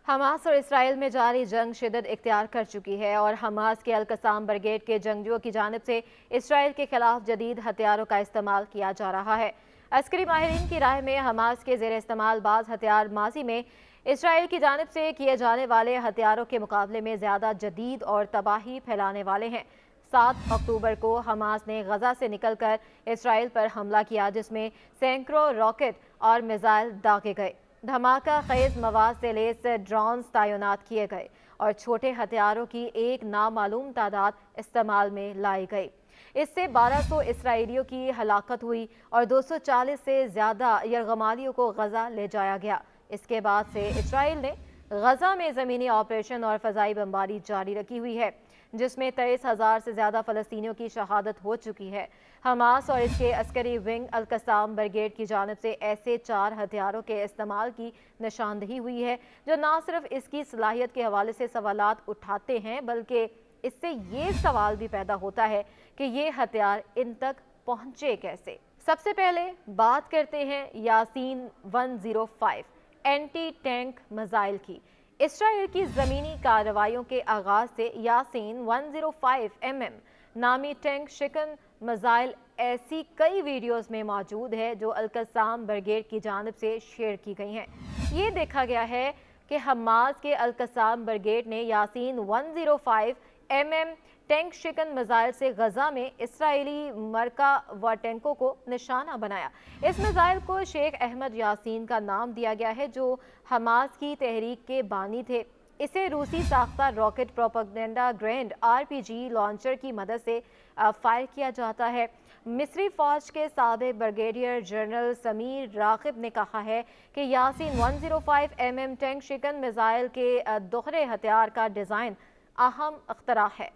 Hamas और Israel में जारी जंग शिद्दत इख्तियार कर चुकी है और हमास के अल-कसाम ब्रिगेड के जंगजुओं की जानिब से इसराइल के खिलाफ जदीद हथियारों का इस्तेमाल किया जा रहा है। अस्करी माहिरीन की राय में हमास के ज़ेर इस्तेमाल बाज़ हथियार माजी में इसराइल की जानिब से किए जाने वाले हथियारों के मुकाबले में ज़्यादा जदीद और तबाही फैलाने वाले हैं। 7 अक्टूबर को हमास ने गजा से निकलकर इसराइल पर हमला किया, जिसमें सैकड़ों रॉकेट और मिसाइल दागे गए। धमाका खेज मवाद से लैस ड्रोन्स तैनात किए गए और छोटे हथियारों की एक नामालूम तादाद इस्तेमाल में लाई गई। इससे 1200 इसराइलियों की हलाकत हुई और 240 से ज़्यादा यरगमालियों को गजा ले जाया गया। इसके बाद से इसराइल ने गजा में ज़मीनी ऑपरेशन और फ़ज़ाई बमबारी जारी रखी हुई है, जिसमें 23,000 से ज़्यादा फ़लस्तीनियों की शहादत हो चुकी है। हमास और इसके अस्करी विंग अल-कसाम ब्रिगेड की जानिब से ऐसे 4 हथियारों के इस्तेमाल की निशानदही हुई है, जो न सिर्फ इसकी सलाहियत के हवाले से सवालात उठाते हैं, बल्कि इससे ये सवाल भी पैदा होता है कि ये हथियार इन तक पहुँचे कैसे। सबसे पहले बात करते हैं यासीन 105 एंटी टैंक मिसाइल की। इसराइल की ज़मीनी कार्रवाइयों के आगाज़ से यासीन 105 mm नामी टैंक शिकन मिसाइल ऐसी कई वीडियोस में मौजूद है जो अल-कसाम ब्रिगेड की जानिब से शेयर की गई हैं। ये देखा गया है कि हमास के अल-कसाम ब्रिगेड ने यासीन 105 mm टैंक शिकन मिसाइल से गजा में इसराइली मरका व टैंकों को निशाना बनाया। इस मिसाइल को शेख अहमद यासीन का नाम दिया गया है, जो हमास की तहरीक के बानी थे। इसे रूसी साख्ता rocket propaganda grand RPG launcher की मदद से फायर किया जाता है। मिस्री फौज के साबिक ब्रिगेडियर जनरल समीर रागिब ने कहा है कि यासीन 105 mm टैंक शिकन मिसाइल के दोहरे हथियार का डिज़ाइन अहम अख्तरा है।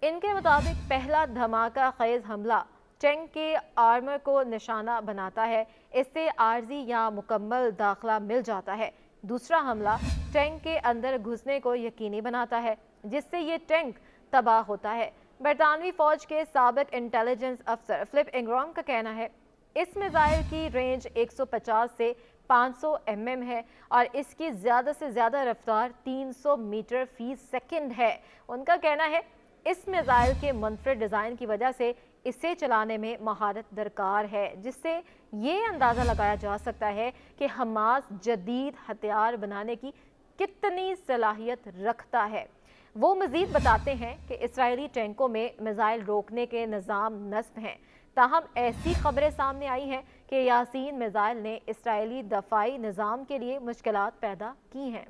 इनके मुताबिक पहला धमाका खेज हमला टैंक के आर्मर को निशाना बनाता है, इससे आर्जी या मुकम्मल दाखला मिल जाता है। दूसरा हमला टैंक के अंदर घुसने को यकीनी बनाता है, जिससे ये टैंक तबाह होता है। बरतानवी फौज के साबिक इंटेलिजेंस अफसर फिलिप इंग्राम का कहना है इस मिसाइल की रेंज 150 से 500 mm है और इसकी ज़्यादा से ज़्यादा रफ्तार 300 मीटर फी सेकंड है। उनका कहना है इस मिसाइल के मुनफरद डिज़ाइन की वजह से इसे चलाने में महारत दरकार है, जिससे ये अंदाज़ा लगाया जा सकता है कि हमास जदीद हथियार बनाने की कितनी सलाहियत रखता है। वो मज़ीद बताते हैं कि इसराइली टैंकों में मिसाइल रोकने के निज़ाम नस्ब हैं, ताहम ऐसी खबरें सामने आई हैं कि यासीन मिसाइल ने इसराइली दफाई निज़ाम के लिए मुश्किलात पैदा की हैं।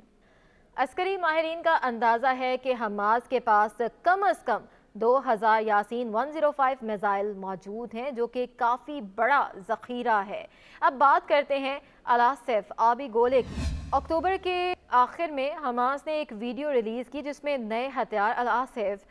अस्करी माहिरीन का अंदाज़ा है कि हमास के पास कम अज़ कम 2000 यासीन 105 मिसाइल मौजूद हैं, जो कि काफ़ी बड़ा ज़ख़ीरा है। अब बात करते हैं अल-आसिफ आबी गोले की। अक्टूबर के आखिर में हमास ने एक वीडियो रिलीज़ की, जिसमें नए हथियार अल-आसिफ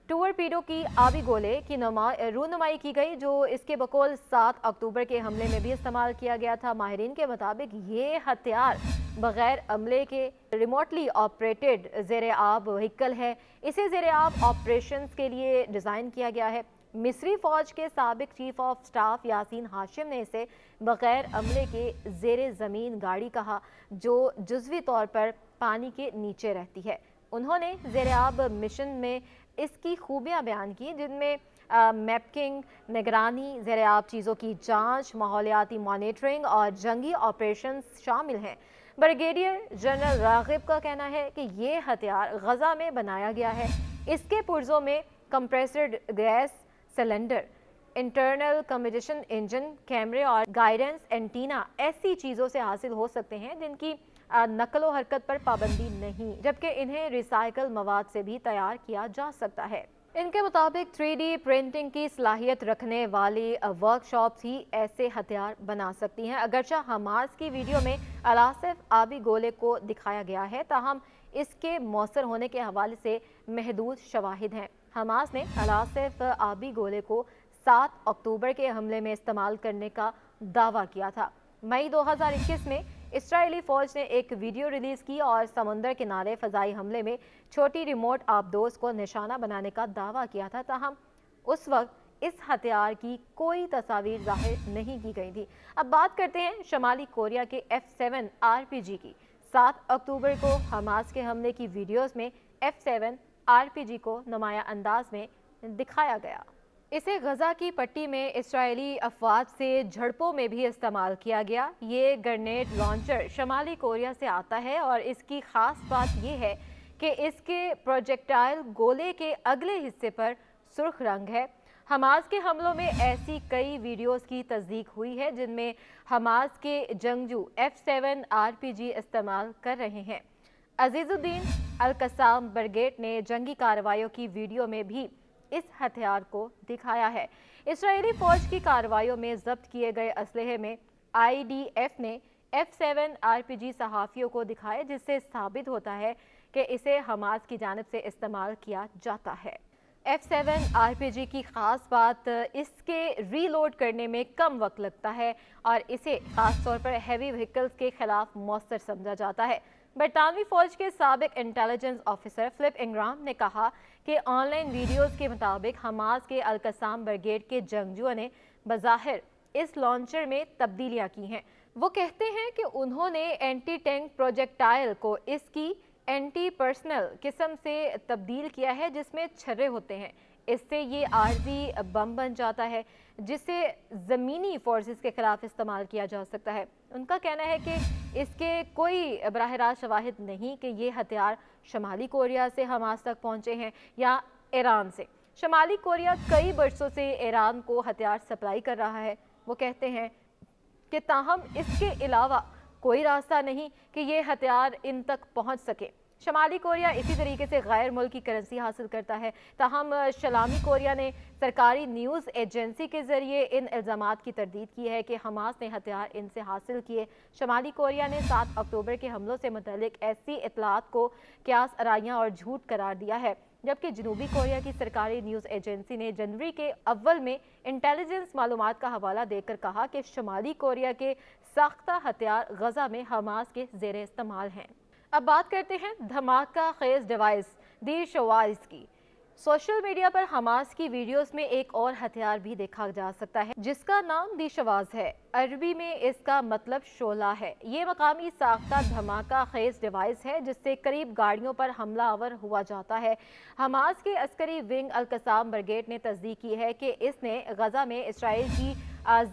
टॉरपीडो की आबी गोले की रूनुमाई की गई, जो इसके बकौल 7 अक्टूबर के हमले में भी इस्तेमाल किया गया था। माहिरीन के मुताबिक ये हथियार बगैर अमले के रिमोटली ऑपरेटेड ज़ेर आब व्हीकल है। इसे ज़ेर आब ऑपरेशंस के लिए डिज़ाइन किया गया है। मिस्री फ़ौज के साबिक chief of staff Yasin Hashim ने इसे बगैर अमले के ज़ेर ज़मीन गाड़ी कहा, जो जुज़वी तौर पर पानी के नीचे रहती है। उन्होंने ज़ेर आब मिशन में इसकी खूबियाँ बयान की, जिनमें मैपिंग, निगरानी, ज़ेर आब चीज़ों की जांच, माहौलियाती मॉनिटरिंग और जंगी ऑपरेशंस शामिल हैं। ब्रिगेडियर जनरल रागिब का कहना है कि ये हथियार गजा में बनाया गया है। इसके पुर्जों में compressed gas cylinder, internal combustion engine, कैमरे और गाइडेंस एंटीना ऐसी चीज़ों से हासिल हो सकते हैं जिनकी नकलो हरकत पर पाबंदी नहीं, जबकि इन्हें रिसाइकल मवाद से भी तैयार किया जा सकता है। इनके मुताबिक 3D प्रिंटिंग की सलाहियत रखने वाली वर्कशॉप्स ही ऐसे हथियार बना सकती हैं। अगरचा हमास की वीडियो में अल-आसिफ आबी गोले को दिखाया गया है, ताहम इसके मौसर होने के हवाले से महदूद शवाहिद हैं। हमास ने अल-आसिफ आबी गोले को 7 अक्टूबर के हमले में इस्तेमाल करने का दावा किया था। मई 2021 में इसराइली फ़ौज ने एक वीडियो रिलीज़ की और समुंदर किनारे फ़ज़ाई हमले में छोटी रिमोट आबदोज़ को निशाना बनाने का दावा किया था, ताहम उस वक्त इस हथियार की कोई तस्वीर जाहिर नहीं की गई थी। अब बात करते हैं शमाली कोरिया के F7 RPG की। 7 अक्टूबर को हमास के हमले की वीडियोस में F7 RPG को नुमाया अंदाज में दिखाया गया। इसे गजा की पट्टी में इस्राएली अफवाज से झड़पों में भी इस्तेमाल किया गया। ये ग्रेनेड लॉन्चर शमाली कोरिया से आता है और इसकी खास बात यह है कि इसके प्रोजेक्टाइल गोले के अगले हिस्से पर सुर्ख रंग है। हमास के हमलों में ऐसी कई वीडियोस की तस्दीक हुई है जिनमें हमास के जंगजू F7 RPG इस्तेमाल कर रहे हैं। अजीजुद्दीन अल-कसाम ब्रिगेड ने जंगी कार्रवाइयों की वीडियो में भी इस हथियार को दिखाया है। इस्राएली फौज की कार्रवाइयों में जब्त किए गए असलहे में IDF ने F7 RPG सहाफियों को दिखाए, जिससे साबित होता है कि इसे हमास की जानिब से इस्तेमाल किया जाता है। F7 RPG की खास बात इसके रीलोड करने में कम वक्त लगता है और इसे खास तौर पर हैवी व्हीकल्स के खिलाफ मौसर समझा जाता है। बरतानवी फौज के साबिक इंटेलिजेंस ऑफिसर फिलिप इंग्राम ने कहा कि ऑनलाइन वीडियोस के मुताबिक हमास के अल-कसाम ब्रिगेड के जंगजुओं ने बज़ाहिर इस लॉन्चर में तब्दीलियां की हैं। वो कहते हैं कि उन्होंने एंटी टैंक प्रोजेक्टाइल को इसकी एंटी पर्सनल किस्म से तब्दील किया है, जिसमें छर्रे होते हैं। इससे ये आर्जी बम बन जाता है जिसे ज़मीनी फोर्सेस के खिलाफ इस्तेमाल किया जा सकता है। उनका कहना है कि इसके कोई बराह रास्त शवाहिद नहीं कि ये हथियार शमाली कोरिया से हमास तक पहुँचे हैं या ईरान से। शमाली कोरिया कई बरसों से ईरान को हथियार सप्लाई कर रहा है। वो कहते हैं कि ताहम इसके अलावा कोई रास्ता नहीं कि ये हथियार इन तक पहुँच सके। शमाली कोरिया इसी तरीके से गैर मुल्की करेंसी हासिल करता है। ताहम शमाली कोरिया ने सरकारी न्यूज़ एजेंसी के जरिए इन इल्ज़ामात की तरदीद की है कि हमास ने हथियार इनसे हासिल किए। शमाली कोरिया ने 7 अक्टूबर के हमलों से मुतल्लिक ऐसी इतलात को क्यास अराइयाँ और झूठ करार दिया है, जबकि जनूबी कोरिया की सरकारी न्यूज़ एजेंसी ने जनवरी के अव्वल में इंटेलिजेंस मालूमात का हवाला देकर कहा कि शमाली कोरिया के साख्ता हथियार गजा में हमास के ज़ेरे इस्तेमाल हैं। अब बात करते हैं धमाका खेज डिवाइस दी शवाइज की। सोशल मीडिया पर हमास की वीडियोस में एक और हथियार भी देखा जा सकता है जिसका नाम दी शवाज है। अरबी में इसका मतलब शोला है। ये मकामी साख्ता धमाका खेज डिवाइस है जिससे करीब गाड़ियों पर हमला आवर हुआ जाता है। हमास के अस्करी विंग अल-कसाम ब्रिगेड ने तस्दीक की है कि इसने गजा में इसराइल की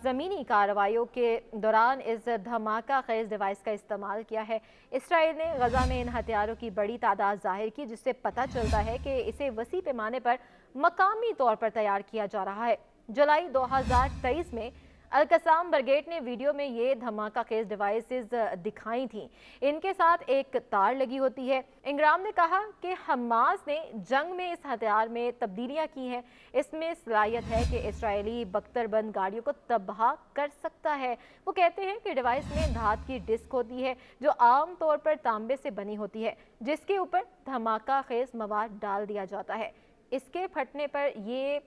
ज़मीनी कार्रवाइयों के दौरान इस धमाका खेज डिवाइस का इस्तेमाल किया है। इसराइल ने गजा में इन हथियारों की बड़ी तादाद जाहिर की, जिससे पता चलता है कि इसे वसी पैमाने पर मकामी तौर पर तैयार किया जा रहा है। जुलाई 2023 में अल-कसाम ब्रिगेड ने वीडियो में ये धमाका खेज डिवाइसेस दिखाई थी। इनके साथ एक तार लगी होती है। इंग्राम ने कहा कि हमास ने जंग में इस हथियार में तब्दीलियां की हैं। इसमें सलाहियत है कि इस्राएली बख्तरबंद गाड़ियों को तबाह कर सकता है। वो कहते हैं कि डिवाइस में धात की डिस्क होती है जो आम तौर पर तांबे से बनी होती है, जिसके ऊपर धमाका खेज मवाद डाल दिया जाता है। इसके फटने पर ये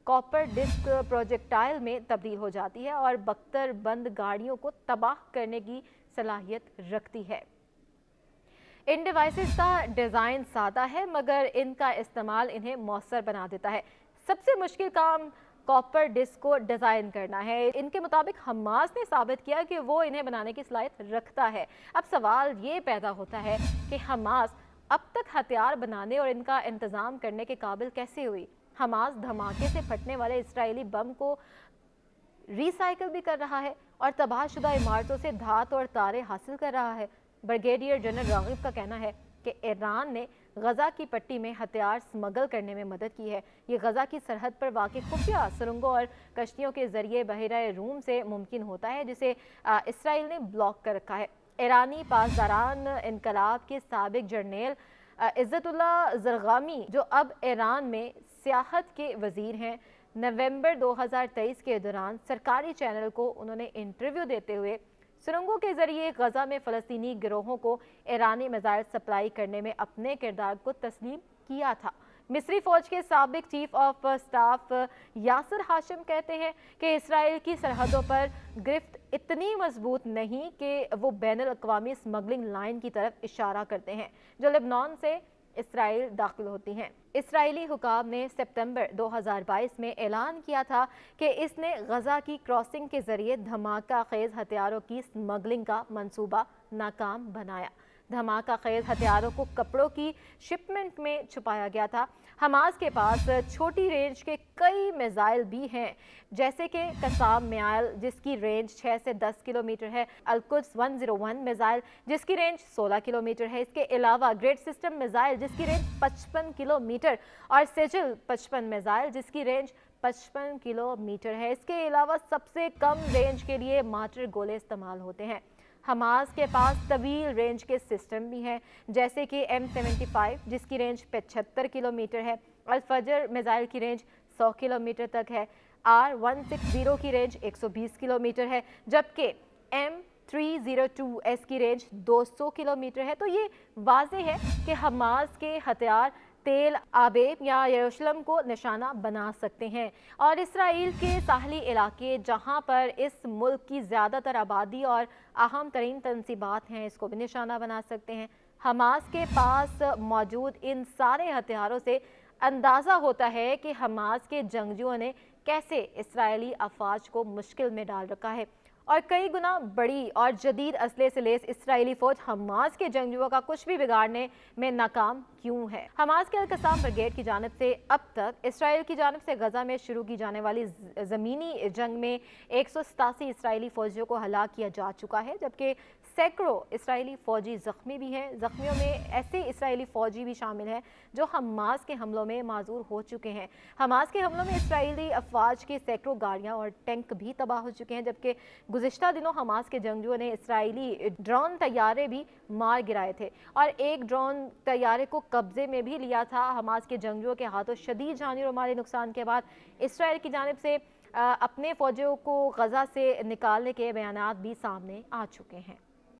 कॉपर डिस्क प्रोजेक्टाइल में तब्दील हो जाती है और बख्तर बंद गाड़ियों को तबाह करने की सलाहियत रखती है। इन डिवाइसेस का डिज़ाइन सादा है मगर इनका इस्तेमाल इन्हें मौसर बना देता है। सबसे मुश्किल काम कॉपर डिस्क को डिज़ाइन करना है। इनके मुताबिक हमास ने साबित किया कि वो इन्हें बनाने की सलाहियत रखता है। अब सवाल ये पैदा होता है कि हमास अब तक हथियार बनाने और इनका इंतज़ाम करने के काबिल कैसे हुई। हमास धमाके से फटने वाले इस्राएली बम को रिसाइकिल भी कर रहा है और तबाहशुदा इमारतों से धात और तारे हासिल कर रहा है। ब्रिगेडियर जनरल रागिब का कहना है कि ईरान ने गजा की पट्टी में हथियार स्मगल करने में मदद की है। ये गजा की सरहद पर वाक़ई खुफिया सुरंगों और कश्तियों के जरिए बहरा रूम से मुमकिन होता है, जिसे इसराइल ने ब्लॉक कर रखा है। ईरानी पासदारान इनकलाब के साबिक जर्नल इज़्ज़तुल्लाह ज़रगामी, जो अब ईरान में सियाहत के वजीर हैं, नवंबर 2023 के दौरान सरकारी चैनल को उन्होंने इंटरव्यू देते हुए सुरंगों के जरिए गजा में फ़लस्तीनी गिरोहों को ईरानी मिसाइल सप्लाई करने में अपने किरदार को तस्लीम किया था। मिस्री फ़ौज के साबिक chief of staff Yasir Hashim कहते हैं कि इसराइल की सरहदों पर गिरफ्त इतनी मजबूत नहीं कि वो बैनुल-अक़वामी स्मगलिंग लाइन की तरफ इशारा करते हैं जो लेबनान से इसराइल दाखिल होती हैं। इसराइली हुकाम ने सितंबर 2022 में ऐलान किया था कि इसने गजा की क्रॉसिंग के जरिए धमाका खेज हथियारों की स्मगलिंग का मंसूबा नाकाम बनाया। धमाका खेज हथियारों को कपड़ों की शिपमेंट में छुपाया गया था। हमास के पास छोटी रेंज के कई मिसाइल भी हैं, जैसे कि कसाम मिसाइल जिसकी रेंज 6 से 10 किलोमीटर है, अल-कुद्स 101 मिसाइल जिसकी रेंज 16 किलोमीटर है। इसके अलावा ग्रेट सिस्टम मिसाइल जिसकी रेंज 55 किलोमीटर और सेजिल 55 मिसाइल जिसकी रेंज 55 किलोमीटर है। इसके अलावा सबसे कम रेंज के लिए मार्टर गोले इस्तेमाल होते हैं। हमास के पास तवील रेंज के सिस्टम भी हैं, जैसे कि M75 जिसकी रेंज 75 किलोमीटर है, अल-फजर मिसाइल की रेंज 100 किलोमीटर तक है, R160 की रेंज 120 किलोमीटर है, जबकि M302S की रेंज 200 किलोमीटर है। तो ये वाज़ेह है कि हमास के हथियार तेल आबेब या यरूशलेम को निशाना बना सकते हैं और इसराइल के साहली इलाके जहां पर इस मुल्क की ज़्यादातर आबादी और अहम तरीन तनसीबात हैं, इसको भी निशाना बना सकते हैं। हमास के पास मौजूद इन सारे हथियारों से अंदाज़ा होता है कि हमास के जंगजुओं ने कैसे इसराइली अफवाज को मुश्किल में डाल रखा है और कई गुना बड़ी और जदीद असले से लेस इसराइली फौज हमास के जंगजुओं का कुछ भी बिगाड़ने में नाकाम क्यों है। हमास के अल-कसाम ब्रिगेड की जानिब से अब तक इसराइल की जानिब से गजा में शुरू की जाने वाली ज़मीनी जंग में 187 इसराइली फौजियों को हलाक किया जा चुका है, जबकि सैकड़ों इसराइली फौजी ज़ख्मी भी हैं। ज़ख्मियों में ऐसे इसराइली फौजी भी शामिल हैं जो हमास के हमलों में माजूर हो चुके हैं। हमास के हमलों में इसराइली अफवाज की सैकड़ों गाड़ियाँ और टैंक भी तबाह हो चुके हैं, जबकि गुज़िश्ता दिनों हमास के जंगजुओं ने इसराइली ड्रोन तैयारे भी मार गिराए थे और एक ड्रोन तैयारे को कब्जे में भी लिया था। हमास के जंगजुओं के हाथों शदीद जानी और माली नुकसान के बाद इसराइल की जानिब से अपने फौजियों को गजा से निकालने के बयानात भी सामने आ चुके हैं।